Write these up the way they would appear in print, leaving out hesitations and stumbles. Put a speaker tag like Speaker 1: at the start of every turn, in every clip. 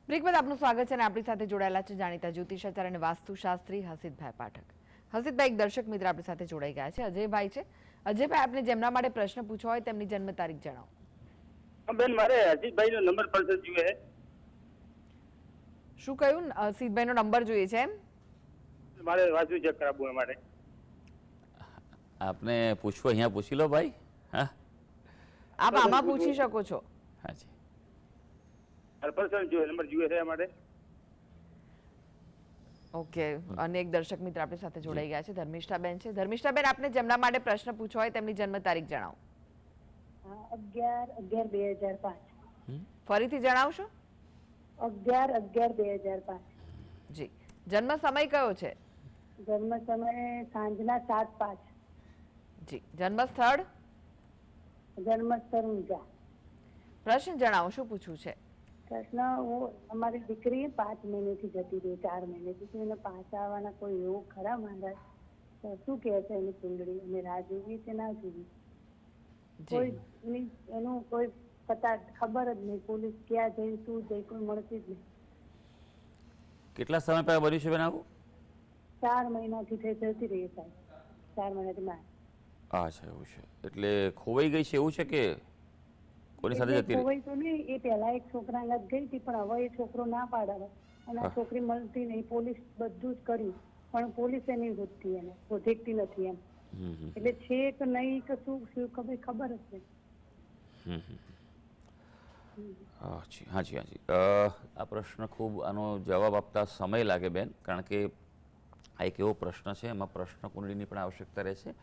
Speaker 1: Break બાદ આપનું સ્વાગત છે અને આપણી સાથે જોડાયેલા છે જાણીતા જ્યોતિષાચાર્ય અને વાસ્તુશાસ્ત્રી હસીતભાઈ પાઠક. હસીતભાઈ, એક દર્શક મિત્ર આપણી સાથે જોડાઈ ગયા છે, અજયભાઈ છે. અજયભાઈ, આપને જેમના માટે પ્રશ્ન પૂછવો હોય તેમની જન્મ તારીખ જણાવો.
Speaker 2: બેન, મારે હસીતભાઈનો નંબર પડતો જોઈએ.
Speaker 1: શું કહ્યું? હસીતભાઈનો નંબર જોઈએ છે એમ?
Speaker 2: મારે વાંચવું ચેક કરાવવું એ માટે.
Speaker 3: આપને પૂછવું અહીંયા પૂછી લો ભાઈ. હા,
Speaker 1: આપ આમાં પૂછી શકો છો.
Speaker 3: હાજી.
Speaker 2: મારે પર્સનલ જોઈએ, નંબર જોઈએ છે એ માટે.
Speaker 1: ઓકે, અને એક દર્શક મિત્ર આપણી સાથે જોડાઈ ગયા છે, ધર્મિષ્ઠાબેન છે. ધર્મિષ્ઠાબેન, આપને જેમના માટે પ્રશ્ન પૂછવો હોય તેમની જન્મ તારીખ જણાવો.
Speaker 4: 11/11/2005.
Speaker 1: ફરીથી જણાવશો?
Speaker 4: 11/11/2005.
Speaker 1: જી. જન્મ સમય કયો છે?
Speaker 4: જન્મ સમય સાંજના 7:05.
Speaker 1: જી. જન્મ સ્થળ?
Speaker 4: જન્મ સ્થળ ઊંઝા.
Speaker 1: પ્રશ્ન જણાવો, શું પૂછવું છે?
Speaker 4: પ્રશ્ન, અમારી દીકરી 5 મહિનેથી જતી રહી, 4 મહિનેથી, તો એને પાછા આવવાના કોઈ એવું ખરા મહારાજ? તો શું કહે છે એની કુંડળી? અને રાહ જોવી કે ના જોવી? કોઈ એનું કોઈ પતા ખબર જ નહીં. પોલીસ ક્યાં જઈ શું જઈ કોઈ મળતી જ નહીં.
Speaker 3: કેટલા સમય પહેલા બન્યું છે બેન આવું?
Speaker 4: 4 મહિનાથી જતી રહી સાહેબ. 4 મહિનાથી માં.
Speaker 3: અચ્છા, એવું છે. એટલે ખોવાઈ ગઈ છે એવું છે કે કોની સાથે જતી રહી?
Speaker 4: ખોવાઈ તો નહીં, એ પહેલા એક છોકરા અંગત ગઈ હતી, પણ હવે એ છોકરો ના પાડે અને આ છોકરી મળતી નહીં. પોલીસ બધું જ કર્યું પણ પોલીસે નહીં શોધતી, એને શોધતી નથી એમ. એટલે છે કે નહીં કે શું ખબર જ નહીં.
Speaker 3: હાજી હાજી હાજી. આ પ્રશ્ન ખૂબ આનો જવાબ આપતા સમય લાગે બેન, કારણ કે આ એક એવો પ્રશ્ન છે એમાં પ્રશ્ન કુંડળીની પણ આવશ્યકતા રહે છે,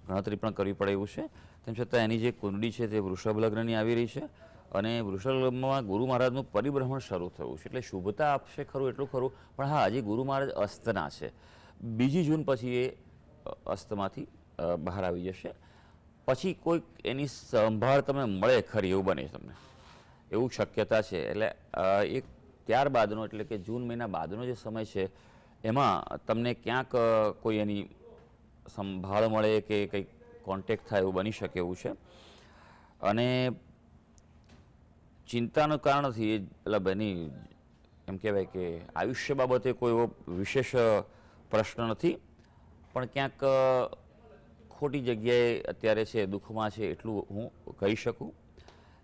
Speaker 3: ગણતરી પણ કરવી પડે એવું છે. તેમ છતાં એની જે કુંડળી છે તે વૃષભ લગ્નની આવી રહી છે અને વૃષભ લગ્નમાં ગુરુ મહારાજનું પરિભ્રમણ શરૂ થયું છે, એટલે શુભતા આપશે ખરું એટલું ખરું, પણ હા, હજી ગુરુ મહારાજ અસ્તના છે. 2 જૂન પછી એ અસ્તમાંથી બહાર આવી જશે. પછી કોઈક એની સંભાળ તમને મળે ખરી એવું બને તમને, એવું શક્યતા છે. એટલે એક ત્યારબાદનો એટલે કે જૂન મહિના બાદનો જે સમય છે એમાં તમને ક્યાંક કોઈ એની સંભાળ મળે કે કંઈક કોન્ટેક્ટ થાય એવું બની શકે એવું છે. અને ચિંતાનું કારણ નથી, એ મતલબ એની એમ કહેવાય કે આયુષ્ય બાબતે કોઈ એવો વિશેષ પ્રશ્ન નથી, પણ ક્યાંક ખોટી જગ્યાએ અત્યારે છે, દુઃખમાં છે, એટલું હું કહી શકું.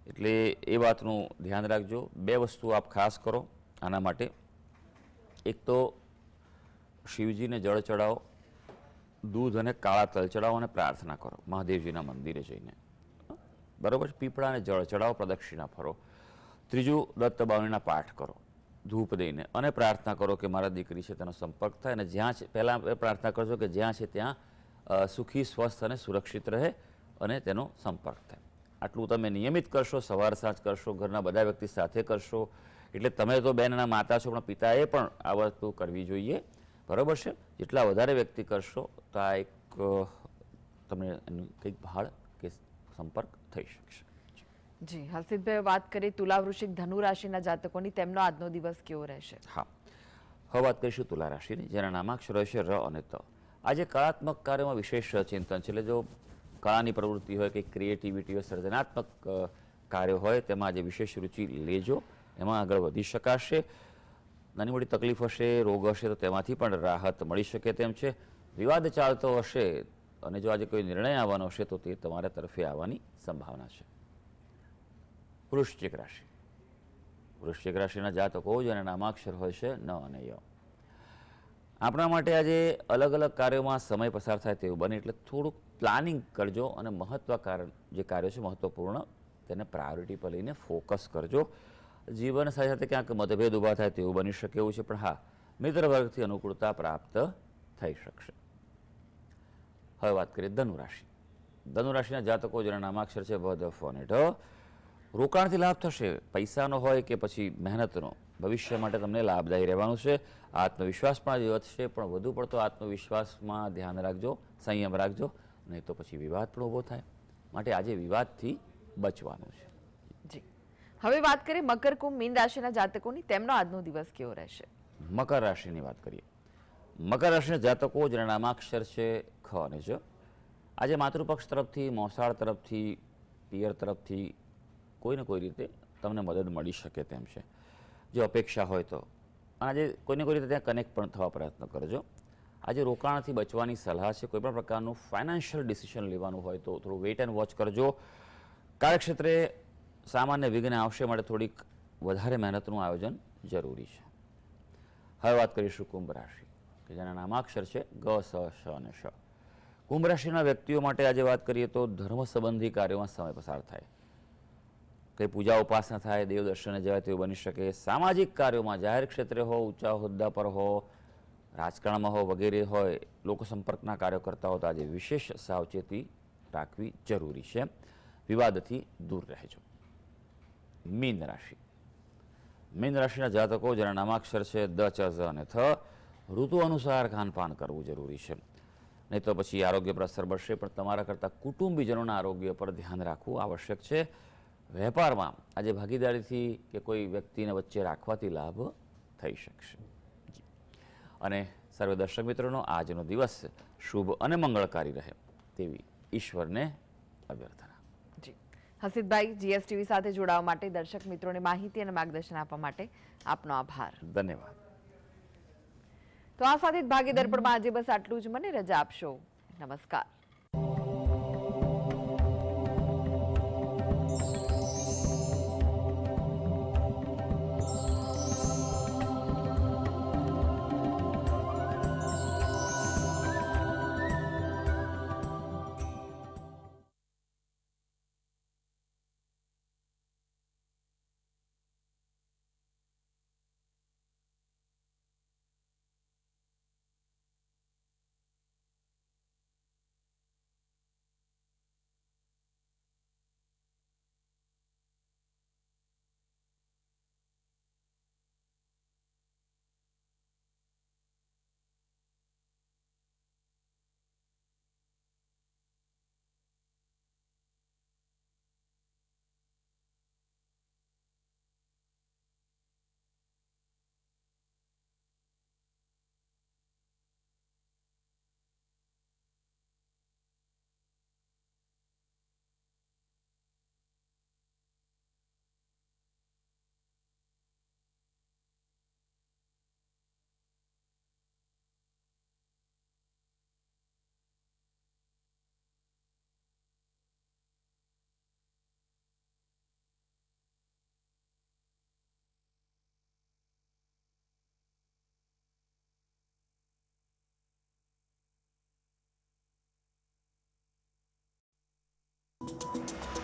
Speaker 3: એટલે એ વાતનું ધ્યાન રાખજો. 2 વસ્તુ આપ ખાસ કરો આના માટે. એક તો શિવજીને જળ ચડાવો, દૂધ અને કાળા તલ ચડાવો અને પ્રાર્થના કરો મહાદેવજીના મંદિરે જઈને, બરાબર છે. પીપળાને જળ ચડાવો, પ્રદક્ષિણા ફરો. ત્રીજું, દત્ત બાવળીના પાઠ કરો ધૂપ દઈને અને પ્રાર્થના કરો કે મારા દીકરી છે તેનો સંપર્ક થાય, અને જ્યાં છે પહેલાં પ્રાર્થના કરજો કે જ્યાં છે ત્યાં સુખી, સ્વસ્થ અને સુરક્ષિત રહે અને તેનો સંપર્ક થાય. આટલું તમે નિયમિત કરશો, સવાર સાંજ કરશો, ઘરના બધા વ્યક્તિ સાથે કરશો. એટલે તમે તો બેનના માતા છો, પણ પિતાએ પણ આ વસ્તુ કરવી જોઈએ, બરાબર છે. જેટલા વધારે વ્યક્તિ કરશો તો આ એક તમને એનું કંઈક ભાળ કે સંપર્ક થઈ શકશે.
Speaker 1: જી. હસીતભાઈ, વાત કરીએ તુલા, વૃશ્ચિક, ધનુ રાશિના જાતકોની, તેમનો આજનો દિવસ કેવો રહેશે?
Speaker 3: હા, હવે વાત કરીશું તુલા રાશિની, જેના નામાક્ષરો છે ર અને ત. આજે કળાત્મક કાર્યોમાં વિશેષ ચિંતન છે. એટલે જો કળાની પ્રવૃત્તિ હોય, કંઈક ક્રિએટિવિટી હોય, સર્જનાત્મક કાર્યો હોય, તેમાં આજે વિશેષ રુચિ લેજો, એમાં આગળ વધી શકાશે. નાની મોટી તકલીફ હશે, રોગ હશે તો તેમાંથી પણ રાહત મળી શકે તેમ છે. વિવાદ ચાલતો હશે અને જો આજે કોઈ નિર્ણય આવવાનો હશે તો તે તમારા તરફે આવવાની સંભાવના છે. વૃશ્ચિક રાશિ. વૃશ્ચિક રાશિના જાતકો જેના નામાક્ષર હોય છે ન અને ય. આપણા માટે આજે અલગ અલગ કાર્યોમાં સમય પસાર થાય તેવું બને, એટલે થોડુંક પ્લાનિંગ કરજો અને જે કાર્યો છે મહત્વપૂર્ણ તેને પ્રાયોરિટી પર લઈને ફોકસ કરજો. જીવન સાથે ક્યાંક મતભેદ ઊભા થાય તેવું બની શકે એવું છે, પણ હા, મિત્ર વર્ગથી અનુકૂળતા પ્રાપ્ત થઈ શકશે. હવે વાત કરીએ ધનુ રાશિ. ધનુ રાશિના જાતકો જેના નામાક્ષર છે ભ, ધ, ફ અને ઢ. રોકાણથી લાભ થશે, પૈસાનો હોય કે પછી મહેનતનો. ભવિષ્ય માટે તમને લાભદાયી રહેવાનું છે. આત્મવિશ્વાસ પણ આજે વધશે, પણ વધુ પડતો આત્મવિશ્વાસમાં ધ્યાન રાખજો, સંયમ રાખજો, નહીં તો પછી વિવાદ પણ ઊભો થાય. માટે આજે વિવાદથી બચવાનું છે.
Speaker 1: જી. હવે વાત કરીએ મકર, કુંભ, મીન રાશિના જાતકોની, તેમનો આજનો દિવસ કેવો રહેશે?
Speaker 3: મકર રાશિની વાત કરીએ. મકર રાશિના જાતકો જેના નામાક્ષર છે ખ અને જ. આજે માતૃપક્ષ તરફથી, મોસાળ તરફથી, પિયર તરફથી કોઈને કોઈ રીતે તમને મદદ મળી શકે તેમ છે. જો અપેક્ષા હોય તો. અને આજે કોઈને કોઈ રીતે ત્યાં કનેક્ટ પણ થવા પ્રયત્ન કરજો. આજે રોકાણથી બચવાની સલાહ છે. કોઈપણ પ્રકારનું ફાઇનાન્શિયલ ડિસિઝન લેવાનું હોય તો થોડું વેઇટ એન્ડ વોચ કરજો. કાર્યક્ષેત્રે સામાન્ય વિઘ્ન આવશે માટે થોડીક વધારે મહેનતનું આયોજન જરૂરી છે. હવે વાત કરીશું કુંભ રાશિ કે જેના નામાક્ષર છે ગ, સ, શ અને શ. કુંભ રાશિના વ્યક્તિઓ માટે આજે વાત કરીએ તો ધર્મ સંબંધી કાર્યોમાં સમય પસાર થાય, કંઈ પૂજા ઉપાસના થાય, દેવ દર્શને જવાય તેવું બની શકે. સામાજિક કાર્યોમાં જાહેર ક્ષેત્રે હો, ઊંચા હોદ્દા પર હો, રાજકારણમાં હો વગેરે હોય, લોકો સંપર્કના કાર્યો કરતા હો તો આજે વિશેષ સાવચેતી રાખવી જરૂરી છે. વિવાદથી દૂર રહેજો. મીન રાશિ. મીન રાશિના જાતકો જેના નામાક્ષર છે દ, ચ, ઝ અને થ, ઋતુ અનુસાર ખાનપાન કરવું જરૂરી છે. નહીં તો પછી આરોગ્ય પર અસર પડશે, પણ તમારા કરતાં કુટુંબીજનોના આરોગ્ય પર ધ્યાન રાખવું આવશ્યક છે. વેપારમાં આજે ભાગીદારીથી કે કોઈ વ્યક્તિને વચ્ચે રાખવાથી લાભ થઈ શકશે. અને સર્વે દર્શક મિત્રોનો આજનો દિવસ શુભ અને મંગળકારી રહે તેવી ઈશ્વરને અભ્યર્થના.
Speaker 1: જી હસીદભાઈ, જીએસટીવી સાથે જોડાવા માટે, દર્શક મિત્રોને માહિતી અને માર્ગદર્શન આપવા માટે આપનો આભાર.
Speaker 3: ધન્યવાદ.
Speaker 1: તો આ સાથે જ ભાગીદાર પણ આજે બસ આટલું જ. મને રજા આપશો. નમસ્કાર.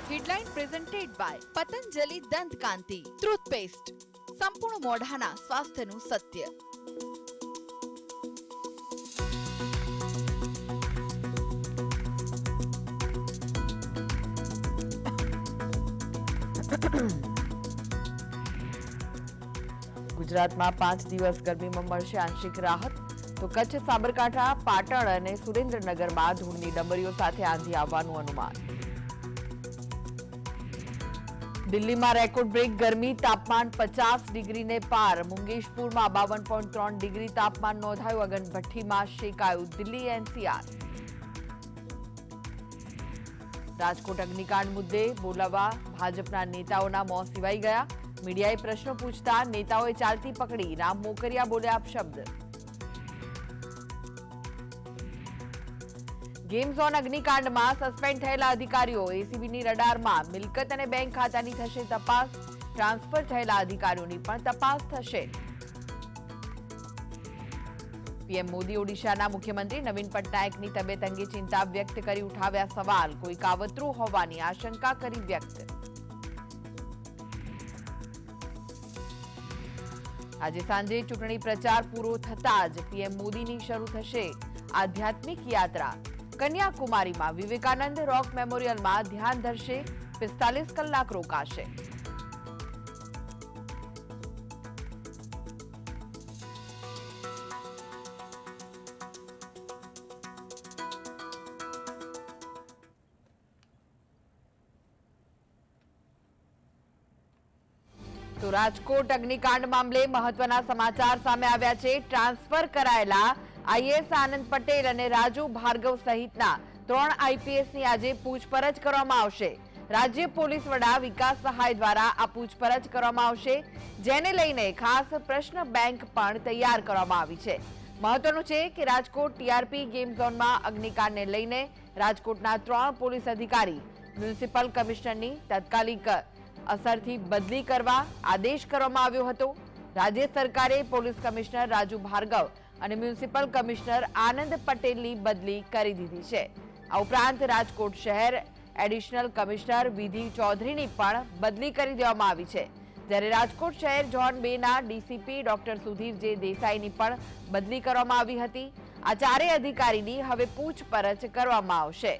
Speaker 5: હેડલાઇન પ્રેઝન્ટેડ બાય પતંજલિ દંત કાંતિ ટૂથપેસ્ટ, સંપૂર્ણ મોઢાના સ્વાસ્થ્યનું સત્ય.
Speaker 1: ગુજરાતમાં 5 દિવસ ગરમીમાં મળશે આંશિક રાહત, તો કચ્છ, સાબરકાંઠા, પાટણ અને સુરેન્દ્રનગરમાં ધૂળની ડમરીઓ સાથે આંધી આવવાનું અનુમાન. દિલ્હીમાં રેકોર્ડ બ્રેક ગરમી, તાપમાન 50 ડિગ્રીને પાર. મુંગેશપુરમાં 52.3 ડિગ્રી તાપમાન નોંધાયું. અગનભઠ્ઠીમાં શેકાયું દિલ્હી એનસીઆર. રાજકોટ અગ્નિકાંડ મુદ્દે બોલાવવા ભાજપના નેતાઓના મોં સિવાઈ ગયા. મીડિયાએ પ્રશ્નો પૂછતા નેતાઓએ ચાલતી પકડી રામ મોકરિયા બોલ્યા અપશબ્દ. ગેમ ઝોન અગ્નિકાંડમાં સસ્પેન્ડ થયેલા અધિકારીઓ એસીબીની રડારમાં. મિલકત અને બેંક ખાતાની થશે તપાસ. ટ્રાન્સફર થયેલા અધિકારીઓની પણ તપાસ થશે. પીએમ મોદી ઓડિશાના મુખ્યમંત્રી નવીન પટનાયકની તબિયત અંગે ચિંતા વ્યક્ત કરી ઉઠાવ્યા સવાલ. કોઈ કાવતરું હોવાની આશંકા કરી વ્યક્ત. આજે સાંજે ચૂંટણી પ્રચાર પૂરો થતાં જ પીએમ મોદીની શરૂ થશે આધ્યાત્મિક યાત્રા. કન્યાકુમારીમાં વિવેકાનંદ રોક મેમોરિયલમાં ધ્યાન ધરશે. 45 કલાક રોકાશે. તો રાજકોટ અગ્નિકાંડ મામલે મહત્વના સમાચાર સામે આવ્યા છે. ટ્રાન્સફર કરાયેલા આઈએએસ આનંદ પટેલ અને રાજુ ભાર્ગવ સહિતના 3 આઈપીએસની આજે પૂછપરછ કરવામાં આવશે. રાજ્ય પોલીસ વડા વિકાસ સહાય દ્વારા આ પૂછપરછ કરવામાં આવશે, જેને લઈને ખાસ પ્રશ્ન બેંક પણ તૈયાર કરવામાં આવી છે. મહત્વનું છે કે રાજકોટ ટીઆરપી ગેમ ઝોનમાં અગ્નિકાંડને લઈને રાજકોટના 3 પોલીસ અધિકારી મ્યુનિસિપલ કમિશનરની તાત્કાલિક અસરથી બદલી કરવા આદેશ કરવામાં આવ્યો હતો. રાજ્ય સરકારે પોલીસ કમિશનર રાજુ ભાર્ગવ અને મ્યુનિસિપલ કમિશનર આનંદ પટેલની બદલી કરી દીધી છે. આ ઉપરાંત રાજકોટ શહેર એડિશનલ કમિશનર વિધિ ચૌધરીની પણ બદલી કરી દેવામાં આવી છે, જ્યારે રાજકોટ શહેર ઝોન 2 ના ડીસીપી ડોક્ટર સુધીર જે દેસાઈની પણ બદલી કરવામાં આવી હતી. આ ચારેય અધિકારીની હવે પૂછપરછ કરવામાં આવશે.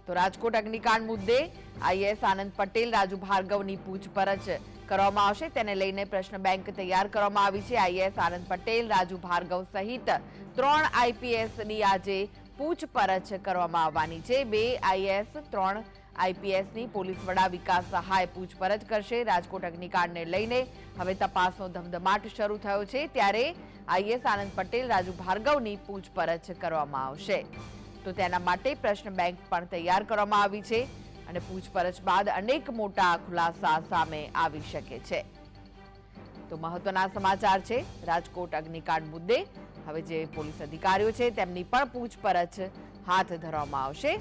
Speaker 1: તો રાજકોટ અગ્નિકાંડ મુદ્દે આઈએએસ આનંદ પટેલ રાજુ ભાર્ગવની પૂછપરછ કરવામાં આવશે, તેને લઈને પ્રશ્ન બેંક તૈયાર કરવામાં આવી છે. આઈએએસ આનંદ પટેલ રાજુ ભાર્ગવ સહિત 3 આઈપીએસની આજે પૂછપરછ કરવામાં આવવાની છે. 2 આઈએએસ 3 આઈપીએસની પોલીસ વડા વિકાસ સહાય પૂછપરછ કરશે. રાજકોટ અગ્નિકાંડને લઈને હવે તપાસનો ધમધમાટ શરૂ થયો છે, ત્યારે આઈએએસ આનંદ પટેલ રાજુ ભાર્ગવની પૂછપરછ કરવામાં આવશે. તો તેના માટે પ્રશ્ન બેંક પણ તૈયાર કરવામાં આવી છે અને પૂછપરછ બાદ અનેક મોટા ખુલાસા સામે આવી શકે છે. તો મહત્વના સમાચાર છે રાજકોટ અગ્નિકાંડ મુદ્દે હવે જે પોલીસ અધિકારીઓ છે તેમની પણ પૂછપરછ હાથ ધરવામાં આવશે.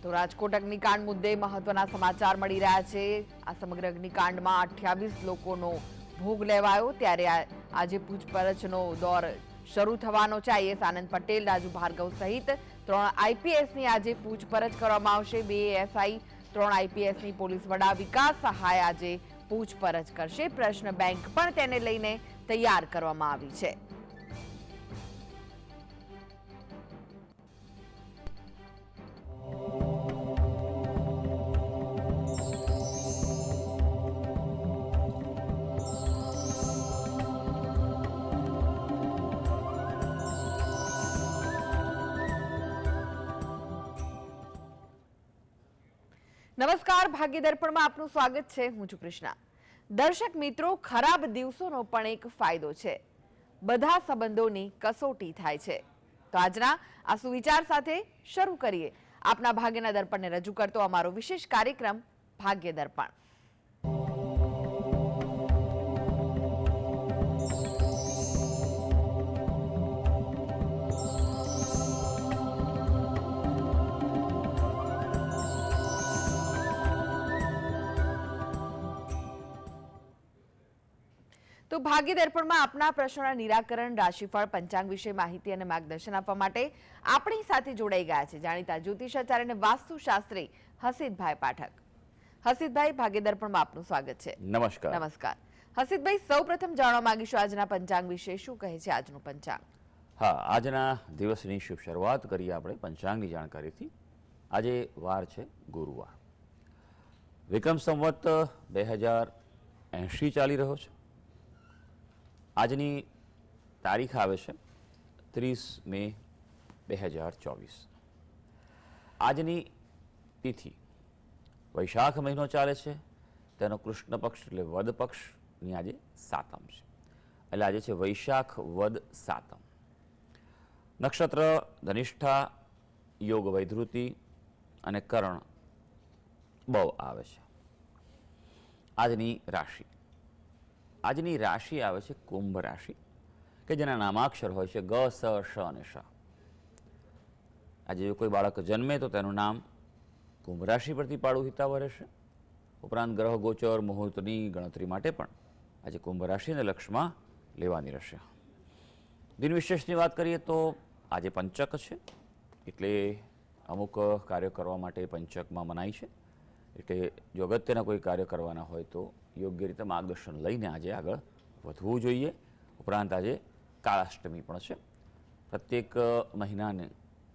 Speaker 1: તો રાજકોટ અગ્નિકાંડ મુદ્દે મહત્વના સમાચાર મળી રહ્યા છે. આ સમગ્ર અગ્નિકાંડમાં 28 લોકોનો ભોગ લેવાયો, ત્યારે આજે પૂછપરછનો દોર શરૂ થવાનો છે. આઈએએસ આનંદ પટેલ રાજુ ભાર્ગવ સહિત 3 આઈપીએસની આજે પૂછપરછ કરવામાં આવશે. 2 એસઆઈ 3 આઈપીએસની પોલીસ વડા વિકાસ સહાય આજે પૂછપરછ કરશે. પ્રશ્ન બેંક પણ તેને લઈને તૈયાર કરવામાં આવી છે. નમસ્કાર, ભાગ્ય દર્પણમાં આપનું સ્વાગત છે. હું છું કૃષ્ણા. દર્શક મિત્રો, ખરાબ દિવસોનો પણ એક ફાયદો છે. બધા સંબંધોની કસોટી થાય છે. તો આજના આ સુવિચાર સાથે શરૂ કરીએ આપના ભાગ્યના દર્પણને રજૂ કરતો અમારો વિશેષ કાર્યક્રમ ભાગ્ય દર્પણ. તો ભાગ્ય દર્પણમાં આપના પ્રશ્નોના નિરાકરણ, રાશિફળ, પંચાંગ વિશે માહિતી અને માર્ગદર્શન આપવા માટે આપણી સાથે જોડાઈ ગયા છે જાણીતા જ્યોતિષાચાર્ય અને વાસ્તુશાસ્ત્રી હસીતભાઈ પાઠક. હસીતભાઈ, ભાગ્ય દર્પણમાં આપનું સ્વાગત છે.
Speaker 3: નમસ્કાર.
Speaker 1: નમસ્કાર. હસીતભાઈ, સૌપ્રથમ જાણવા માંગીશું આજના પંચાંગ વિશે. શું કહે છે આજનું પંચાંગ?
Speaker 3: હા, આજના દિવસની શુભ શરૂઆત કરીએ આપણે પંચાંગની જાણકારીથી. આજે વાર છે ગુરુવાર. વિક્રમ સંવત 2080 ચાલી રહ્યો છે. આજની તારીખ આવે છે 30 મે 2024. આજની તિથિ વૈશાખ મહિનો ચાલે છે, તેનો કૃષ્ણ પક્ષ એટલે વદ પક્ષની આજે સાતમ છે, એટલે આજે છે વૈશાખ વદ સાતમ. નક્ષત્ર ધનિષ્ઠા, યોગ વૈધૃતિ અને કરણ બહુ આવે છે. આજની રાશિ આવે છે કુંભ રાશિ, કે જેના નામાક્ષર હોય છે ગ, સ, શ અને શ. આજે જો કોઈ બાળક જન્મે તો તેનું નામ કુંભ રાશિ પરથી પાડવું હિતાવહ રહેશે. ઉપરાંત ગ્રહ ગોચર મુહૂર્તની ગણતરી માટે પણ આજે કુંભ રાશિને લક્ષમાં લેવાની રહેશે. દિન વિશેષની વાત કરીએ તો આજે પંચક છે, એટલે અમુક કાર્ય કરવા માટે પંચકમાં મનાઈ છે. એટલે જો અગત્યના કોઈ કાર્ય કરવાના હોય તો યોગ્ય રીતે માર્ગદર્શન લઈને આજે આગળ વધવું જોઈએ. ઉપરાંત આજે કાળાષ્ટમી પણ છે. પ્રત્યેક મહિનાને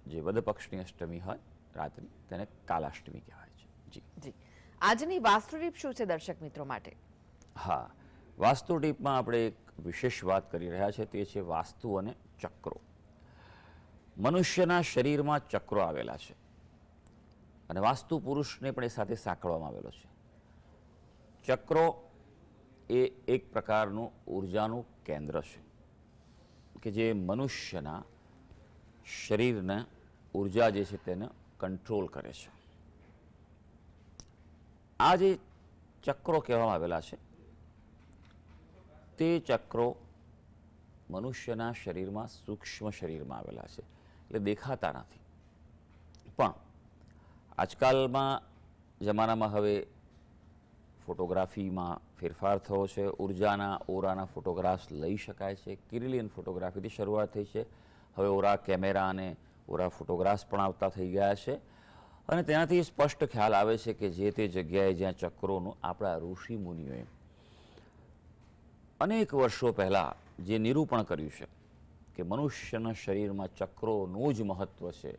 Speaker 3: જે વદ પક્ષની અષ્ટમી હોય રાત્રિ તેને કાલાષ્ટમી કહેવાય છે.
Speaker 1: જી, આજની વાસ્તુરીપ શું છે દર્શક મિત્રો માટે?
Speaker 3: હા, વાસ્તુ ટીપમાં આપણે એક વિશેષ વાત કરી રહ્યા છે, તે છે વાસ્તુ અને ચક્રો. મનુષ્યના શરીરમાં ચક્રો આવેલા છે અને વાસ્તુ પુરુષને પણ એ સાથે સાંકળવામાં આવેલો છે. ચક્રો એ એક પ્રકારનું ઉર્જાનું કેન્દ્ર છે કે જે મનુષ્યના શરીરને ઉર્જા જે છે તેને કંટ્રોલ કરે છે. આ જે ચક્રો કહેવામાં આવેલા છે તે ચક્રો મનુષ્યના શરીરમાં સૂક્ષ્મ શરીરમાં આવેલા છે, એટલે દેખાતા નથી. પણ આજકાલમાં જમાનામાં હવે ફોટોગ્રાફીમાં ફેરફાર થયો છે. ઉર્જાના ઓરાના ફોટોગ્રાફ્સ લઈ શકાય છે. કિરિલિયન ફોટોગ્રાફીથી શરૂઆત થઈ છે. હવે ઓરા કેમેરા અને ઓરા ફોટોગ્રાફ્સ પણ આવતા થઈ ગયા છે અને તેનાથી સ્પષ્ટ ખ્યાલ આવે છે કે જે તે જગ્યાએ જ્યાં ચક્રોનું આપણા ઋષિ મુનિઓએ અનેક વર્ષો પહેલાં જે નિરૂપણ કર્યું છે કે મનુષ્યના શરીરમાં ચક્રોનું જ મહત્ત્વ છે,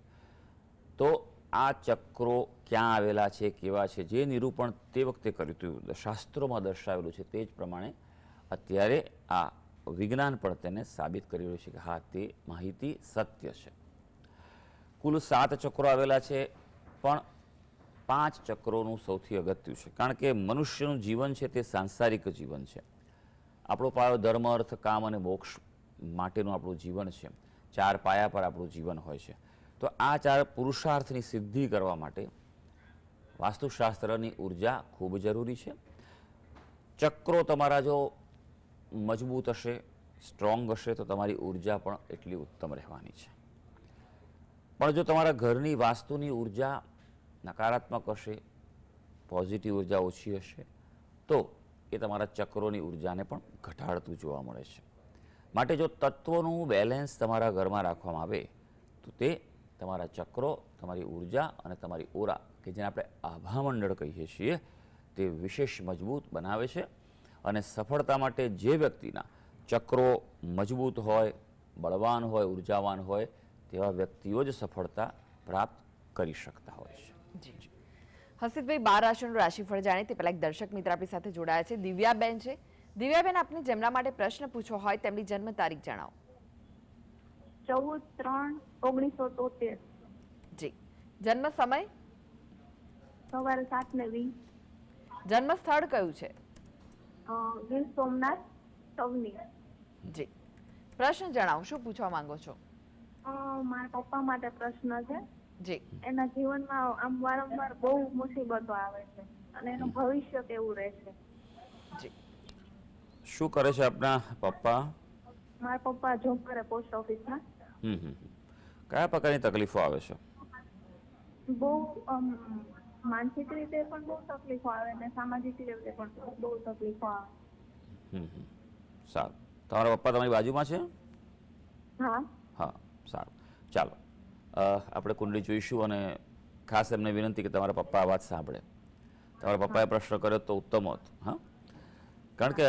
Speaker 3: તો આ ચક્રો ક્યાં આવેલા છે, કેવા છે, જે નિરૂપણ તે વખતે કર્યું હતું, શાસ્ત્રોમાં દર્શાવેલું છે, તે જ પ્રમાણે અત્યારે આ વિજ્ઞાન પણ તેને સાબિત કરી રહ્યું છે કે હા, તે માહિતી સત્ય છે. કુલ 7 ચક્રો આવેલા છે, પણ 5 ચક્રોનું સૌથી અગત્ય છે. કારણ કે મનુષ્યનું જીવન છે તે સાંસારિક જીવન છે. આપણો પાયો ધર્મ, અર્થ, કામ અને મોક્ષ માટેનું આપણું જીવન છે. 4 પાયા પર આપણું જીવન હોય છે. તો આ 4 પુરુષાર્થની સિદ્ધિ કરવા માટે વાસ્તુશાસ્ત્રની ઉર્જા ખૂબ જરૂરી છે. ચક્રો તમારા જો મજબૂત હશે, સ્ટ્રોંગ હશે, તો તમારી ઉર્જા પણ એટલી ઉત્તમ રહેવાની છે. પણ જો તમારા ઘરની વાસ્તુની ઉર્જા નકારાત્મક હશે, પોઝિટિવ ઉર્જા ઓછી હશે, તો એ તમારા ચક્રોની ઉર્જાને પણ ઘટાડતું જોવા મળે છે. માટે જો તત્વોનું બેલેન્સ તમારા ઘરમાં રાખવામાં આવે તો તે તમારા ચક્રો, તમારી ઉર્જા અને તમારી ઓરા, કે જેને આપણે આભામંડળ કહીએ છીએ, તે વિશેષ મજબૂત બનાવે છે. અને સફળતા માટે જે વ્યક્તિના ચક્રો મજબૂત હોય, બળવાન હોય, ઉર્જાવાન હોય, તેવા વ્યક્તિઓ જ સફળતા પ્રાપ્ત કરી શકતા હોય છે.
Speaker 1: જી, હર્ષિતભાઈ, 12 રાશિનું રાશિફળ જાણીએ તે પહેલા એક દર્શક મિત્ર આપણી સાથે જોડાયા છે. દિવ્યાબેન છે. દિવ્યાબેન, આપને જેમના માટે પ્રશ્ન પૂછવો હોય તેમની જન્મ તારીખ જણાવો.
Speaker 4: 14/3/1973.
Speaker 1: જી. જન્મ સમય?
Speaker 4: સવારે 7:20.
Speaker 1: જન્મ સ્થળ કયું છે?
Speaker 4: ગીર સોમનાથ, સવની.
Speaker 1: જી. પ્રશ્ન જણાવો, શું પૂછવા માંગો છો?
Speaker 4: મારા પપ્પા માટે પ્રશ્ન છે.
Speaker 1: જી.
Speaker 4: એના જીવનમાં આમ વારંવાર બહુ મુસીબતો આવે છે અને એનું ભવિષ્ય કેવું રહેશે?
Speaker 1: જી.
Speaker 3: શું કરે છે આપના પપ્પા?
Speaker 4: મારા પપ્પા જોબ કરે પોસ્ટ ઓફિસમાં.
Speaker 3: કયા પ્રકારની તકલીફો આવે છે?
Speaker 4: બહુ માનસિક રીતે પણ બહુ તકલીફો આવે અને સામાજિક રીતે પણ બહુ તકલીફો આવે.
Speaker 3: સારું. તમારા પપ્પા તમારી બાજુમાં છે?
Speaker 4: હા.
Speaker 3: હા, સારું. ચાલો, આપણે કુંડળી જોઈશું અને ખાસ એમને વિનંતી કે તમારા પપ્પા આ વાત સાંભળે. તમારા પપ્પાએ પ્રશ્ન કર્યો તો ઉત્તમ હોત. હા, કારણ કે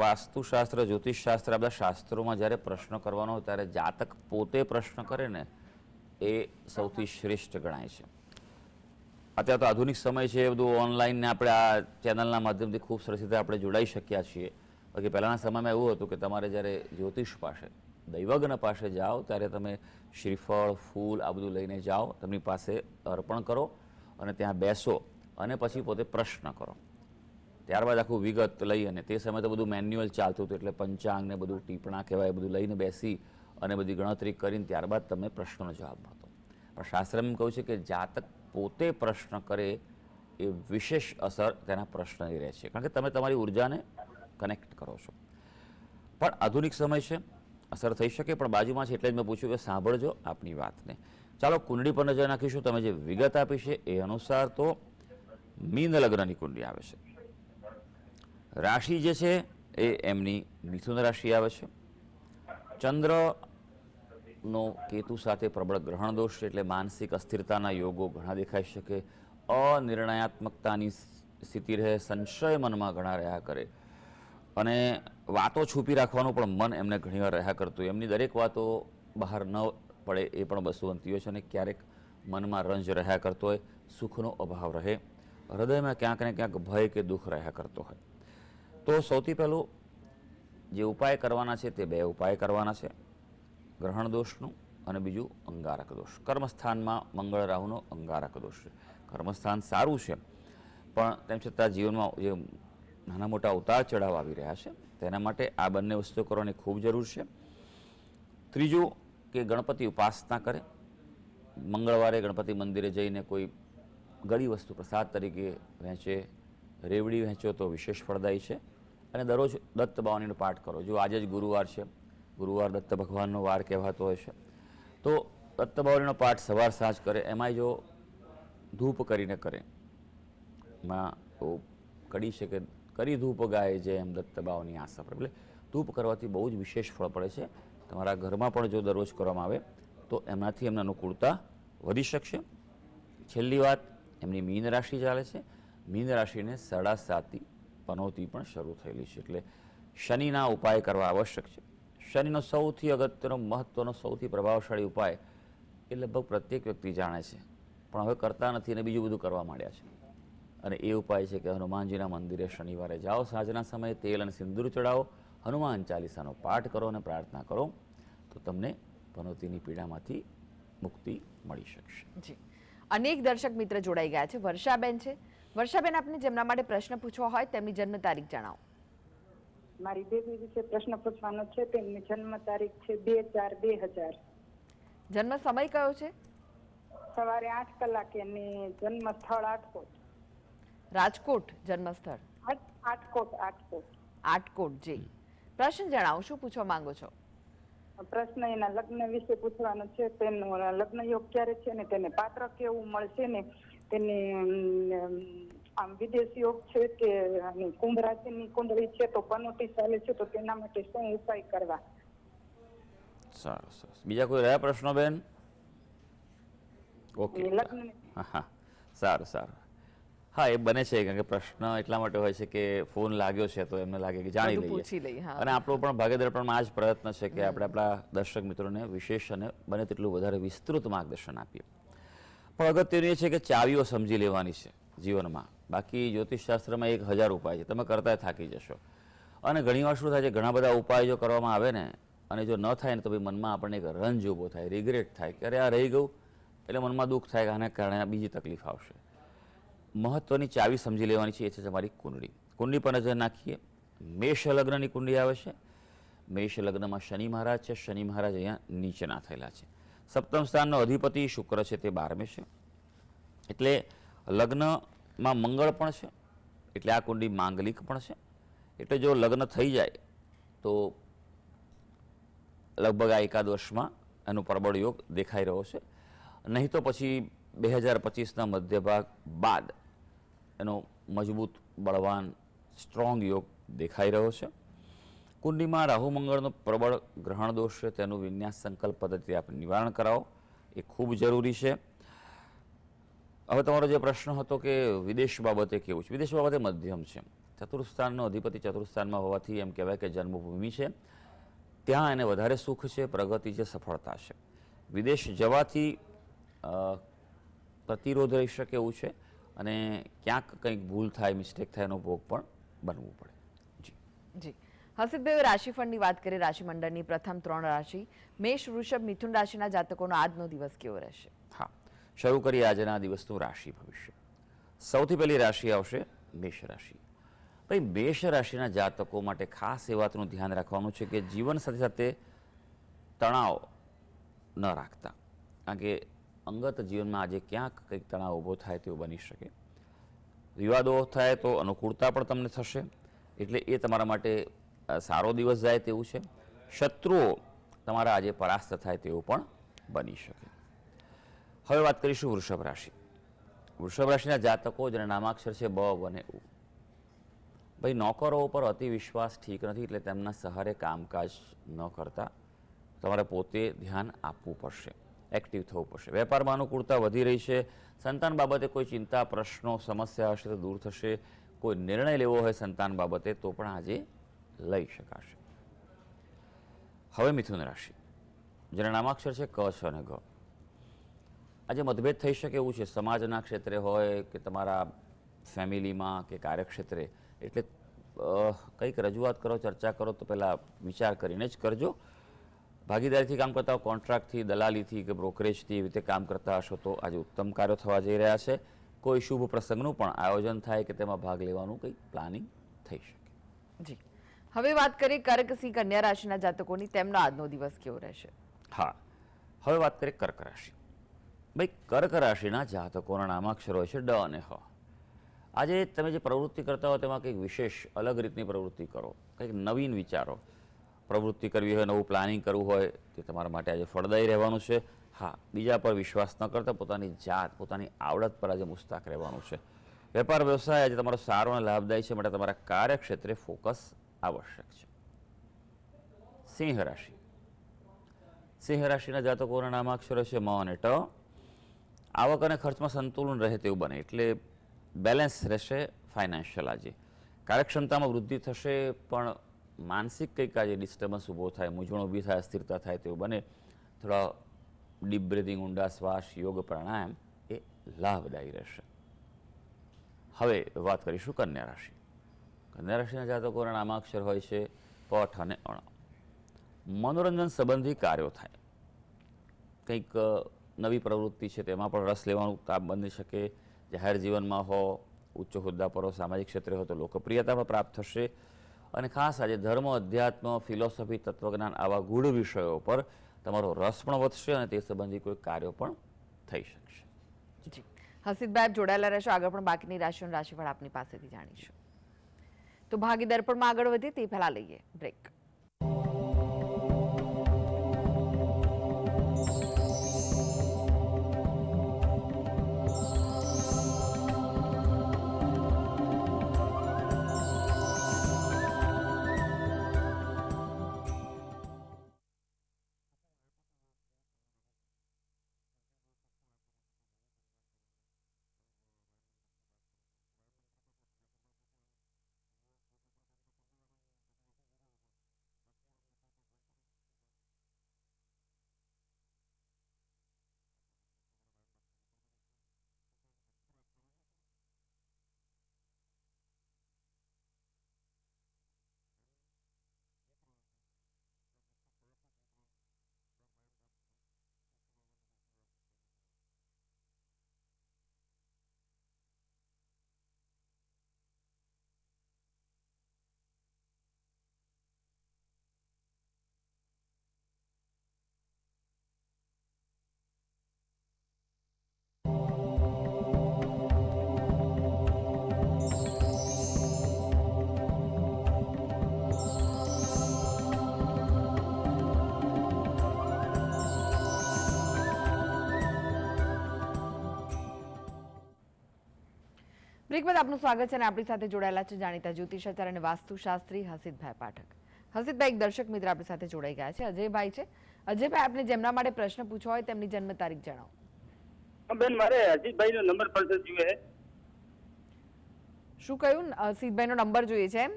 Speaker 3: વાસ્તુશાસ્ત્ર, જ્યોતિષશાસ્ત્ર, આ બધા શાસ્ત્રોમાં જ્યારે પ્રશ્ન કરવાનો હોય ત્યારે જાતક પોતે પ્રશ્ન કરે ને એ સૌથી શ્રેષ્ઠ ગણાય છે. અત્યારે તો આધુનિક સમય છે, બધું ઓનલાઈન ને આપણે આ ચેનલના માધ્યમથી ખૂબ સરસ રીતે આપણે જોડાઈ શક્યા છીએ. બાકી પહેલાંના સમયમાં એવું હતું કે તમારે જ્યારે જ્યોતિષ પાસે, દૈવજ્ઞ પાસે જાઓ ત્યારે તમે શ્રીફળ, ફૂલ આ બધું લઈને જાઓ, તેમની પાસે અર્પણ કરો અને ત્યાં બેસો અને પછી પોતે પ્રશ્ન કરો. ત્યારબાદ આખું વિગત લઈ, અને તે સમયે તો બધું મેન્યુઅલ ચાલતું હતું, એટલે પંચાંગ ને બધું ટીપણા કહેવાય, બધું લઈને બેસી અને બધી ગણતરી કરીને ત્યારબાદ તમને પ્રશ્નનો જવાબ મળતો. પણ શાસ્ત્રમાં એમ કહ્યું છે કે જાતક પોતે પ્રશ્ન કરે એ વિશેષ અસર તેના પ્રશ્નની રહે છે, કારણ કે તમે તમારી ઉર્જાને કનેક્ટ કરો છો. પણ આધુનિક સમય છે, અસર થઈ શકે, પણ બાજુમાં છે એટલે જ મેં પૂછ્યું કે સાંભળજો આપની વાતને. ચાલો, કુંડળી પર નજર નાખીશું. તમે જે વિગત આપી છે એ અનુસાર તો મીન લગ્નની કુંડળી આવે છે. રાશિ જે છે એ એમની મિથુન રાશિ આવે છે. ચંદ્ર નો કેતુ સાથે પ્રબળ ગ્રહણ દોષ છે, એટલે માનસિક અસ્થિરતાના યોગો ઘણા દેખાઈ શકે. અનિર્ણયાત્મકતાની સ્થિતિ રહે, સંશય મનમાં ઘણા રહ્યા કરે અને વાતો છુપી રાખવાનું પણ મન એમને ઘણીવાર રહ્યા કરતું હોય. એમની દરેક વાતો બહાર ન પડે એ પણ બસવંતી હોય છે અને ક્યારેક મનમાં રંજ રહ્યા કરતો હોય, સુખનો અભાવ રહે, હૃદયમાં ક્યાંક ને ક્યાંક ભય કે દુઃખ રહ્યા કરતો હોય. તો સૌથી પહેલું જે ઉપાય કરવાના છે તે 2 ઉપાય કરવાના છે, ગ્રહણ દોષનું અને બીજું અંગારક દોષ. કર્મસ્થાનમાં મંગળ રાહુનો અંગારક દોષ છે. કર્મસ્થાન સારું છે પણ તેમ છતાં જીવનમાં જે નાના મોટા ઉતાર ચઢાવ આવી રહ્યા છે તેના માટે આ બંને વસ્તુઓ કરવાની ખૂબ જરૂર છે. ત્રીજું કે ગણપતિ ઉપાસના કરે, મંગળવારે ગણપતિ મંદિરે જઈને કોઈ ગળી વસ્તુ પ્રસાદ તરીકે વહેંચે, રેવડી વહેંચો તો વિશેષ ફળદાયી છે. અને દરરોજ દત્ત બાવનીનો પાઠ કરો. જો આજે જ ગુરુવાર છે, ગુરુવાર દત્ત ભગવાનનો વાર કહેવાતો હોય છે, તો દત્ત બાવનીનો પાઠ સવાર સાંજ કરે. એમાંય જો ધૂપ કરીને કરે, એમાં કડી છે કે કરી ધૂપ ગાય જે એમ દત્ત બાવની આશા પર, એટલે ધૂપ કરવાથી બહુ જ વિશેષ ફળ પડે છે. તમારા ઘરમાં પણ જો દરરોજ કરવામાં આવે તો એમનાથી એમને અનુકૂળતા વધી શકશે. છેલ્લી વાત, એમની મીન રાશિ ચાલે છે. મીન રાશિને 7.5 પનોતી પણ શરૂ થયેલી છે, એટલે શનિના ઉપાય કરવા આવશ્યક છે. શનિનો સૌથી અગત્યનો, મહત્વનો, સૌથી પ્રભાવશાળી ઉપાય એ લગભગ પ્રત્યેક વ્યક્તિ જાણે છે પણ હવે કરતા નથી અને બીજું બધું કરવા માંડ્યા છે. અને એ ઉપાય છે કે હનુમાનજીના મંદિરે શનિવારે જાઓ, સાંજના સમયે તેલ અને સિંદૂર ચડાવો, હનુમાન ચાલીસાનો પાઠ કરો અને પ્રાર્થના કરો તો તમને પનોતીની પીડામાંથી મુક્તિ મળી શકશે.
Speaker 1: જી, અનેક દર્શક મિત્ર જોડાઈ ગયા છે. વર્ષાબેન છે. વર્ષાબેન, આપને જેમના માટે પ્રશ્ન પૂછવો હોય તેમની જન્મ તારીખ જણાવો.
Speaker 4: મારી બેબી વિશે પ્રશ્ન પૂછવાનો છે. તેમની જન્મ તારીખ છે 2/4/2000.
Speaker 1: જન્મ સમય કયો છે?
Speaker 4: સવારે 8 કલાકે. અને જન્મ સ્થળ આટકોટ.
Speaker 1: રાજકોટ જન્મ સ્થળ?
Speaker 4: આટકોટ.
Speaker 1: આટકોટ. જી, પ્રશ્ન જણાવો, શું પૂછવા માંગો છો?
Speaker 4: પ્રશ્ન એના લગ્ન વિશે પૂછવાનો છે. તેનો લગ્ન યોગ ક્યારે છે ને તેને પાત્ર કેવું મળશે ને તેને આમ વિદેશ યોગ છે કે કુંભ રાશિની કુંડળી છે તો પનોતી ચાલે છે તો તેના માટે શું ઉપાય કરવા?
Speaker 3: સારું, સરસ. બીજા કોઈ રહ્યા પ્રશ્નો બેન? ઓકે,
Speaker 4: લગ્ન.
Speaker 3: હા, સારું સારું. હા, એ બને છે કારણ કે પ્રશ્ન એટલા માટે હોય છે કે ફોન લાગ્યો છે તો એમને લાગે કે જાણી
Speaker 1: બધું પૂછી લઈએ.
Speaker 3: લઈએ. અને આપણો પણ ભાગ્યદર્પણમાં આ જ પ્રયત્ન છે કે આપણે આપણા દર્શક મિત્રોને વિશેષ અને બને તેટલું વધારે વિસ્તૃત માર્ગદર્શન આપીએ. પણ અગત્યનું એ છે કે ચાવીઓ સમજી લેવાની છે જીવનમાં. બાકી જ્યોતિષશાસ્ત્રમાં 1000 ઉપાય છે, તમે કરતા થાકી જશો. અને ઘણીવાર શું થાય છે, ઘણા બધા ઉપાય જો કરવામાં આવે ને અને જો ન થાય ને તો ભાઈ મનમાં આપણને એક રંજ ઊભો થાય, રિગ્રેટ થાય કે અરે આ રહી ગયું, એટલે મનમાં દુઃખ થાય કે આના કારણે બીજી તકલીફ આવશે. મહત્વની ચાવી સમજી લેવાની છે એ છે તમારી કુંડળી. કુંડળી પર નજર નાખીએ. મેષ લગ્નની કુંડળી આવે છે. મેષ લગ્નમાં શનિ મહારાજ છે. શનિ મહારાજ અહીંયા નીચેના થયેલા છે. સપ્તમ સ્થાનનો અધિપતિ શુક્ર છે તે 12મે છે, એટલે લગ્નમાં મંગળ પણ છે, એટલે આ કુંડળી માંગલિક પણ છે. એટલે જો લગ્ન થઈ જાય તો લગભગ આ એકાદ વર્ષમાં એનો પ્રબળ યોગ દેખાઈ રહ્યો છે. નહીં તો પછી 2025ના મધ્ય ભાગ બાદ એનો મજબૂત, બળવાન, સ્ટ્રોંગ યોગ દેખાઈ રહ્યો છે. કુંડળીમાં રાહુ મંગળનો પ્રબળ ગ્રહણ દોષ છે, તેનું વિન્યાસ સંકલ્પ પદ્ધતિ આપણે નિવારણ કરાવો, એ ખૂબ જરૂરી છે. હવે તમારો જે પ્રશ્ન હતો કે વિદેશ બાબતે કેવું છે, વિદેશ બાબતે મધ્યમ છે. ચતુર્સ્થાનનો અધિપતિ ચતુર્સ્થાનમાં હોવાથી એમ કહેવાય કે જન્મભૂમિ છે, ત્યાં એને વધારે સુખ છે, પ્રગતિ છે, સફળતા છે. વિદેશ જવાથી પ્રતિરોધ રહી શકે એવું છે અને ક્યાંક કંઈક ભૂલ થાય, મિસ્ટેક થાય એનો ભોગ પણ બનવું પડે. જી
Speaker 1: જી, હસીબભાઈ, રાશિફળની વાત કરીએ. રાશિમંડળની પ્રથમ 3 રાશિ મેષ, વૃષભ, મિથુન રાશિના જાતકોનો આજનો દિવસ કેવો રહેશે?
Speaker 3: હા, શરૂ કરીએ આજના દિવસનું રાશિ ભવિષ્ય. સૌથી પહેલી રાશિ આવશે મેષ રાશિ. ભાઈ, મેષ રાશિના જાતકો માટે ખાસ એ વાતનું ધ્યાન રાખવાનું છે કે જીવન સાથે સાથે તણાવ ન રાખતા, કારણ કે અંગત જીવનમાં આજે ક્યાંક કંઈક તણાવ ઊભો થાય તેવું બની શકે. વિવાદો થાય તો અનુકૂળતા પણ તમને થશે, એટલે એ તમારા માટે સારો દિવસ જાય તેવું છે. શત્રુઓ તમારા આજે પરાસ્ત થાય તેવું પણ બની શકે. હવે વાત કરીશું વૃષભ રાશિ. વૃષભ રાશિના જાતકો જેના નામાક્ષર છે બ અને ઉ. ભાઈ, નોકરો ઉપર અતિ વિશ્વાસ ઠીક નથી, એટલે તેમના સહારે કામકાજ ન કરતા. તમારે પોતે ધ્યાન આપવું પડશે, એક્ટિવ થવું પડશે. વેપારમાં અનુકૂળતા વધી રહી છે. સંતાન બાબતે કોઈ ચિંતા, પ્રશ્નો, સમસ્યા હશે તો દૂર થશે. કોઈ નિર્ણય લેવો હોય સંતાન બાબતે તો પણ આજે લઈ શકાશે. હવે મિથુન રાશિ, જેના નામાક્ષર છે ક, છ અને ગ. આજે મતભેદ થઈ શકે એવું છે, સમાજના ક્ષેત્રે હોય કે તમારા ફેમિલીમાં કે કાર્યક્ષેત્રે. એટલે કંઈક રજૂઆત કરો, ચર્ચા કરો તો પહેલાં વિચાર કરીને જ કરજો. ભાગીદારીથી કામ કરતા હો, કોન્ટ્રાક્ટથી, દલાલીથી કે બ્રોકરેજથી એવી રીતે કામ કરતા હશો તો આજે ઉત્તમ કાર્યો થવા જઈ રહ્યા છે. કોઈ શુભ પ્રસંગનું પણ આયોજન થાય કે તેમાં ભાગ લેવાનું કંઈક પ્લાનિંગ થઈ શકે.
Speaker 1: જી, હવે વાત કરીએ કર્ક, સિંહ, કન્યા રાશિના જાતકોની. તેમનો આજનો દિવસ કેવો રહેશે?
Speaker 3: હા, હવે વાત કરીએ કર્ક રાશિ. ભાઈ, કર્ક રાશિના જાતકોના નામાક્ષરો છે ડ અને હ. આજે તમે જે પ્રવૃત્તિ કરતા હો તેમાં કંઈક વિશેષ અલગ રીતની પ્રવૃત્તિ કરો, કંઈક નવીન વિચારો. પ્રવૃત્તિ કરવી હોય, નવું પ્લાનિંગ કરવું હોય તે તમારા માટે આજે ફળદાયી રહેવાનું છે. હા, બીજા પર વિશ્વાસ ન કરતા પોતાની જાત, પોતાની આવડત પર આજે મુસ્તાક રહેવાનું છે. વેપાર વ્યવસાય આજે તમારો સારો અને લાભદાયી છે, માટે તમારા કાર્યક્ષેત્રે ફોકસ આવશ્યક છે. સિંહ રાશિ, સિંહ રાશિના જાતકોના નામાક્ષરો છે મ અને ટ. આવક અને ખર્ચમાં સંતુલન રહે તેવું બને, એટલે બેલેન્સ રહેશે ફાઇનાન્શિયલ. આજે કાર્યક્ષમતામાં વૃદ્ધિ થશે, પણ માનસિક કંઈક આજે ડિસ્ટર્બન્સ ઊભો થાય, મૂંઝવણ ઊભી થાય, અસ્થિરતા થાય તેવું બને. થોડા ડીપ બ્રિધિંગ, ઊંડા શ્વાસ, યોગ, પ્રાણાયામ એ લાભદાયી રહેશે. હવે વાત કરીશું કન્યા રાશિ. કન્યા રાશિના જાતકોના નામાક્ષર હોય છે પઠ અને અણ. મનોરંજન સંબંધી કાર્યો થાય, કંઈક નવી પ્રવૃત્તિ છે તેમાં પણ રસ લેવાનું કામ બની શકે. જાહેર જીવનમાં હો, ઉચ્ચ હોદ્દા પર હો, સામાજિક ક્ષેત્રે હો તો લોકપ્રિયતામાં પ્રાપ્ત થશે. અને ખાસ આજે ધર્મ, અધ્યાત્મ, ફિલોસોફી, તત્વજ્ઞાન આવા ગૂઢ વિષયો પર તમારો રસ પણ વધશે અને તે સંબંધી કોઈ કાર્યો પણ થઈ શકશે.
Speaker 1: જી, હસીદભાઈ જોડાયેલા રહેશો. આગળ પણ બાકીની રાશિઓનું રાશિફળ આપની પાસેથી જાણીશું. તો ભાગી દર્પણમાં આગળ વધીએ તે પહેલા લઈએ બ્રેક. બ્રેક બાદ આપનું સ્વાગત છે અને આપણી સાથે જોડાયેલા છે જાણીતા જ્યોતિષાચાર્ય અને વાસ્તુશાસ્ત્રી હસીદભાઈ પાઠક. હસીદભાઈ, એક દર્શક મિત્ર આપણી સાથે જોડાઈ ગયા છે, અજયભાઈ છે. અજયભાઈ, આપને જેમના માટે પ્રશ્ન પૂછવો હોય તેમની જન્મ તારીખ જણાવો.
Speaker 2: બેન, મારે અજીતભાઈનો નંબર પર્સન જોઈએ છે.
Speaker 1: શું કહ્યું? હસીદભાઈનો નંબર જોઈએ છે એમ?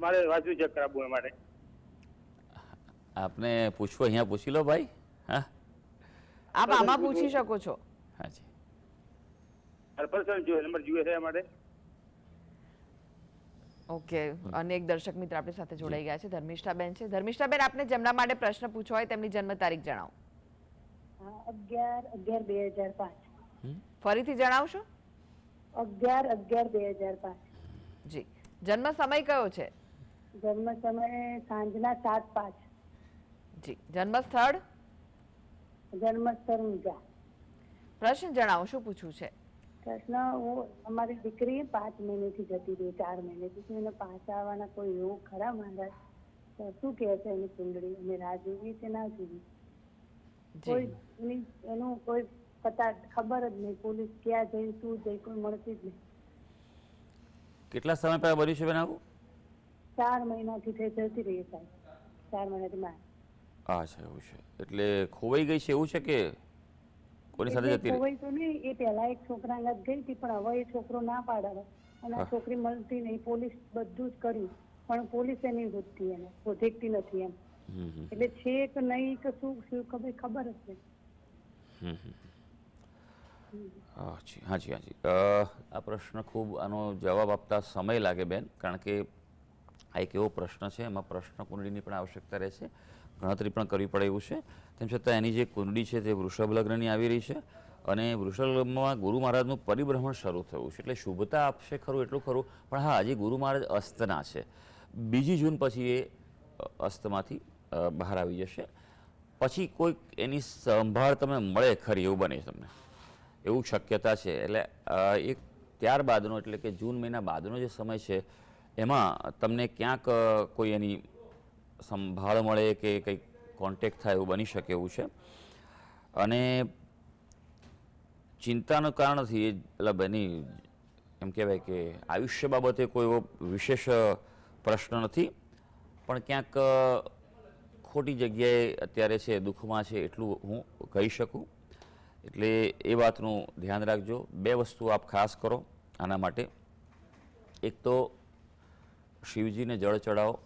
Speaker 2: મારે વાંચવું ચેક કરાવવું એ માટે.
Speaker 3: આપને પૂછવું અહીંયા પૂછી લો ભાઈ. હા,
Speaker 1: આપ આમાં પૂછી શકો છો.
Speaker 3: હાજી,
Speaker 2: પર્સન જોઈએ, નંબર જોઈએ છે એ માટે.
Speaker 1: ઓકે, અને એક દર્શક મિત્ર આપણી સાથે જોડાઈ ગયા છે, ધર્મિષ્ઠાબેન છે. ધર્મિષ્ઠાબેન, આપને જેમના માટે પ્રશ્ન પૂછવો હોય તેમની જન્મ તારીખ જણાવો.
Speaker 4: 11/11/2005.
Speaker 1: ફરીથી જણાવશો?
Speaker 4: 11/11/2005.
Speaker 1: જી. જન્મ સમય કયો છે?
Speaker 4: જન્મ સમય સાંજના 7:05.
Speaker 1: જી. જન્મ સ્થળ?
Speaker 4: જન્મ સ્થળ ઊંઝા.
Speaker 1: પ્રશ્ન જણાવો, શું પૂછવું છે?
Speaker 4: પ્રશ્ન, અમારી દીકરી 5 મહિનેથી જતી રહી, 4 મહિનેથી. એને પાછા આવવાના કોઈ યોગ ખરા મહારાજ? તો શું કહે છે એની કુંડળી? અમે રાહ જોવી કે ના જોવી? કોઈ એનું કોઈ પતા ખબર જ નહીં. પોલીસ ક્યાં જઈ, શું જઈ, કોઈ મળતી જ નહીં.
Speaker 3: કેટલા સમય પહેલા બન્યું છે બેન આવું?
Speaker 4: 4 મહિનાથી જતી રહી સાહેબ. 4 મહિનાથી માં.
Speaker 3: અચ્છા એવું છે, એટલે ખોવાઈ ગઈ છે એવું છે કે કોની સાથે
Speaker 4: એટલે
Speaker 3: જતી રહી?
Speaker 4: ખોવાઈ તો નહીં, એ પહેલા એક છોકરા અંગત ગઈ હતી, પણ હવે એ છોકરો ના પાડે અને આ છોકરી મળતી નહીં. પોલીસ બધું જ કર્યું, પણ પોલીસે નહીં ગોતતી, એને શોધેકતી નથી એમ. એટલે છે કે નહીં કે શું ખબર જ નહીં.
Speaker 3: હાજી હાજી હાજી, આ પ્રશ્ન ખૂબ, આનો જવાબ આપતા સમય લાગે બેન, કારણ કે આ એક એવો પ્રશ્ન છે, એમાં પ્રશ્ન કુંડળીની પણ આવશ્યકતા રહે છે, ગણતરી પણ કરવી પડે એવું છે. તેમ છતાં એની જે કુંડળી છે તે વૃષભ લગ્નની આવી રહી છે, અને વૃષભ લગ્નમાં ગુરુ મહારાજનું પરિભ્રમણ શરૂ થયું છે, એટલે શુભતા આપશે ખરું, એટલું ખરું. પણ હા, હજી ગુરુ મહારાજ અસ્તના છે. 2 જૂન પછી એ અસ્તમાંથી બહાર આવી જશે. પછી કોઈક એની સંભાળ તમને મળે ખરી એવું બને તમને, એવું શક્યતા છે. એટલે એક ત્યારબાદનો, એટલે કે જૂન મહિના બાદનો જે સમય છે એમાં તમને ક્યાંક કોઈ એની સંભાળ મળે કે કંઈક કોન્ટેક્ટ થાય એવું બની શકે એવું છે. અને ચિંતાનું કારણ નથી, એટલે બની એમ કહેવાય કે આયુષ્ય બાબતે કોઈ એવો વિશેષ પ્રશ્ન નથી, પણ ક્યાંક ખોટી જગ્યાએ અત્યારે છે, દુઃખમાં છે, એટલું હું કહી શકું. એટલે એ વાતનું ધ્યાન રાખજો. 2 વસ્તુ આપ ખાસ કરો આના માટે. એક તો શિવજીને જળ ચડાવો,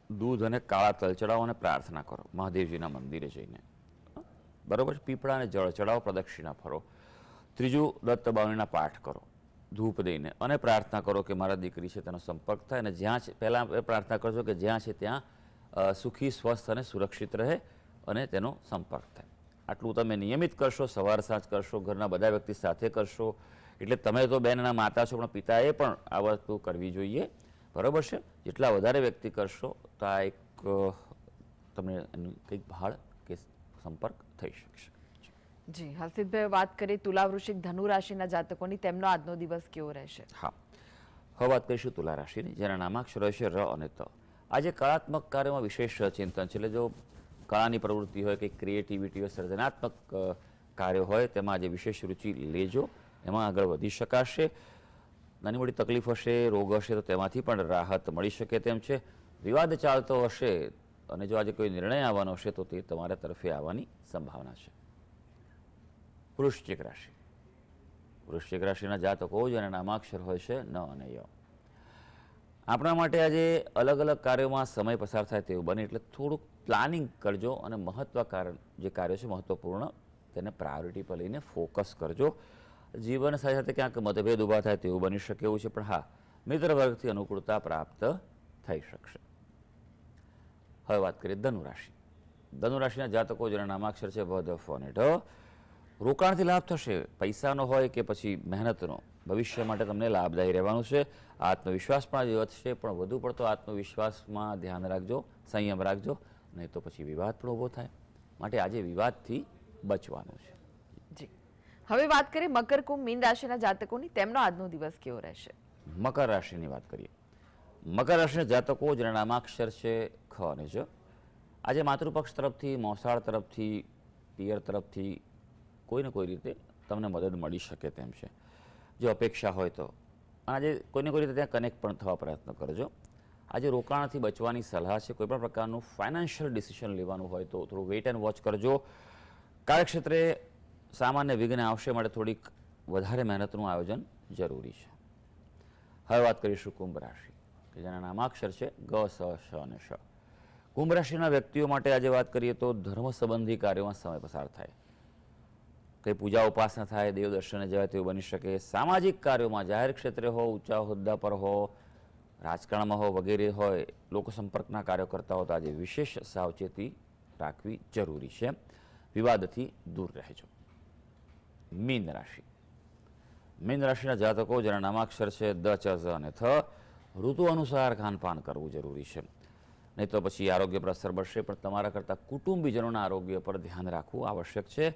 Speaker 3: દૂધ અને કાળા તલ ચડાવો અને પ્રાર્થના કરો મહાદેવજીના મંદિરે જઈને, બરાબર. પીપળાને જળ ચડાવો, પ્રદક્ષિણા ફરો. ત્રીજું, દત્ત બાવળીના પાઠ કરો ધૂપ દઈને, અને પ્રાર્થના કરો કે મારા દીકરી છે તેનો સંપર્ક થાય, અને જ્યાં છે પહેલાં પ્રાર્થના કરજો કે જ્યાં છે ત્યાં સુખી, સ્વસ્થ અને સુરક્ષિત રહે અને તેનો સંપર્ક થાય. આટલું તમે નિયમિત કરશો, સવાર સાંજ કરશો, ઘરના બધા વ્યક્તિ સાથે કરશો. એટલે તમે તો બેનના માતા છો, પણ પિતાએ પણ આ વસ્તુ કરવી જોઈએ, બરાબર છે. જેટલા વધારે વ્યક્તિ કરશો તો આ એક તમને કંઈક ભાળ કે સંપર્ક થઈ શકશે.
Speaker 1: જી હર્ષિતભાઈ, વાત કરીએ તુલા, વૃશ્ચિક, ધનુ રાશિના જાતકોની, તેમનો આજનો દિવસ કેવો રહેશે?
Speaker 3: હા, હવે વાત કરીશું તુલા રાશિની, જેના નામાક્ષરો હશે ર અને ત. આજે કળાત્મક કાર્યોમાં વિશેષ ચિંતન છે. એટલે જો કળાની પ્રવૃત્તિ હોય, કંઈક ક્રિએટિવિટી હોય, સર્જનાત્મક કાર્યો હોય, તેમાં આજે વિશેષ રુચિ લેજો, એમાં આગળ વધી શકાશે. નાની મોટી તકલીફ હશે, રોગ હશે, તો તેમાંથી પણ રાહત મળી શકે તેમ છે. વિવાદ ચાલતો હશે અને જો આજે કોઈ નિર્ણય આવવાનો હશે તો તે તમારા તરફે આવવાની સંભાવના છે. વૃશ્ચિક રાશિ, વૃશ્ચિક રાશિના જાતકો જેના નામાક્ષર હોય છે ન અને ય. આપણા માટે આજે અલગ અલગ કાર્યોમાં સમય પસાર થાય તેવું બને, એટલે થોડુંક પ્લાનિંગ કરજો અને જે કાર્ય છે મહત્વપૂર્ણ, તેને પ્રાયોરિટી પર લઈને ફોકસ કરજો. જીવન સાથે ક્યાંક મતભેદ ઊભા થાય તેવું બની શકે એવું છે, પણ હા, મિત્ર વર્ગથી અનુકૂળતા પ્રાપ્ત થઈ શકશે. હવે વાત કરીએ ધનુ રાશિ. ધનુ રાશિના જાતકો જેના નામાક્ષર છે ભ, ધ, ફ અને ઢ. રોકાણથી લાભ થશે, પૈસાનો હોય કે પછી મહેનતનો. ભવિષ્ય માટે તમને લાભદાયી રહેવાનું છે. આત્મવિશ્વાસ પણ આજે વધશે, પણ વધુ પડતો આત્મવિશ્વાસમાં ધ્યાન રાખજો, સંયમ રાખજો, નહીં તો પછી વિવાદ પણ ઊભો થાય. માટે આજે વિવાદથી બચવાનું છે.
Speaker 1: જી હવે વાત કરીએ મકર, કુંભ, મીન રાશિના જાતકોની, તેમનો આજનો દિવસ કેવો રહેશે?
Speaker 3: મકર રાશિની વાત કરીએ. મકર રાશિના જાતકો જેના નામાક્ષર છે ખ અને જ. આજે માતૃપક્ષ તરફથી, મોસાળ તરફથી, પિયર તરફથી કોઈને કોઈ રીતે તમને મદદ મળી શકે તેમ છે. જો અપેક્ષા હોય તો આજે કોઈને કોઈ રીતે ત્યાં કનેક્ટ પણ થવા પ્રયત્ન કરજો. આજે રોકાણથી બચવાની સલાહ છે. કોઈપણ પ્રકારનું ફાઇનાન્શિયલ ડિસિઝન લેવાનું હોય તો થોડું વેઇટ એન્ડ વોચ કરજો. કાર્યક્ષેત્રે સામાન્ય વિઘ્ન આવશે, માટે થોડીક વધારે મહેનતનું આયોજન જરૂરી છે. હવે વાત કરીશું કુંભ રાશિ, કે જેના નામાક્ષર છે ગ, સ, શ અને શ. કુંભ રાશિના વ્યક્તિઓ માટે આજે વાત કરીએ તો ધર્મ સંબંધી કાર્યોમાં સમય પસાર થાય, કંઈ પૂજા ઉપાસના થાય, દેવ દર્શને જવાય તેવું બની શકે. સામાજિક કાર્યોમાં, જાહેર ક્ષેત્રે હો, ઊંચા હોદ્દા પર હો, રાજકારણમાં હો, વગેરે હોય, લોકો સંપર્કના કાર્યો કરતા હો, તો આજે વિશેષ સાવચેતી રાખવી જરૂરી છે. વિવાદથી દૂર રહેજો. મીન રાશિ. મીન રાશિના જાતકો જેના નામાક્ષર છે દ, ચ, ઝ અને થ. ઋતુ અનુસાર ખાનપાન કરવું જરૂરી છે, નહીં તો પછી આરોગ્ય પર અસર પડશે. પણ તમારા કરતાં કુટુંબીજનોના આરોગ્ય પર ધ્યાન રાખવું આવશ્યક છે.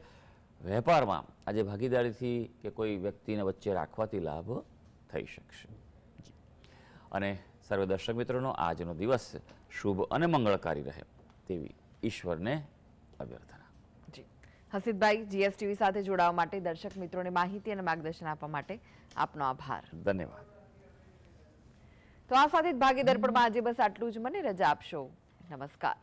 Speaker 3: વેપારમાં આજે ભાગીદારીથી કે કોઈ વ્યક્તિને વચ્ચે રાખવાથી લાભ થઈ શકશે. અને સર્વે દર્શક મિત્રોનો આજનો દિવસ શુભ અને મંગળકારી રહે તેવી ઈશ્વરને અભ્યર્થના.
Speaker 1: જી હર્ષિતભાઈ, જીએસટીવી સાથે જોડાવા માટે, દર્શક મિત્રોને માહિતી અને માર્ગદર્શન આપવા માટે આપનો આભાર.
Speaker 3: ધન્યવાદ.
Speaker 1: તો આ સાથે જ ભાગીદાર પણ આજે બસ આટલું જ. મને રજા આપશો. નમસ્કાર.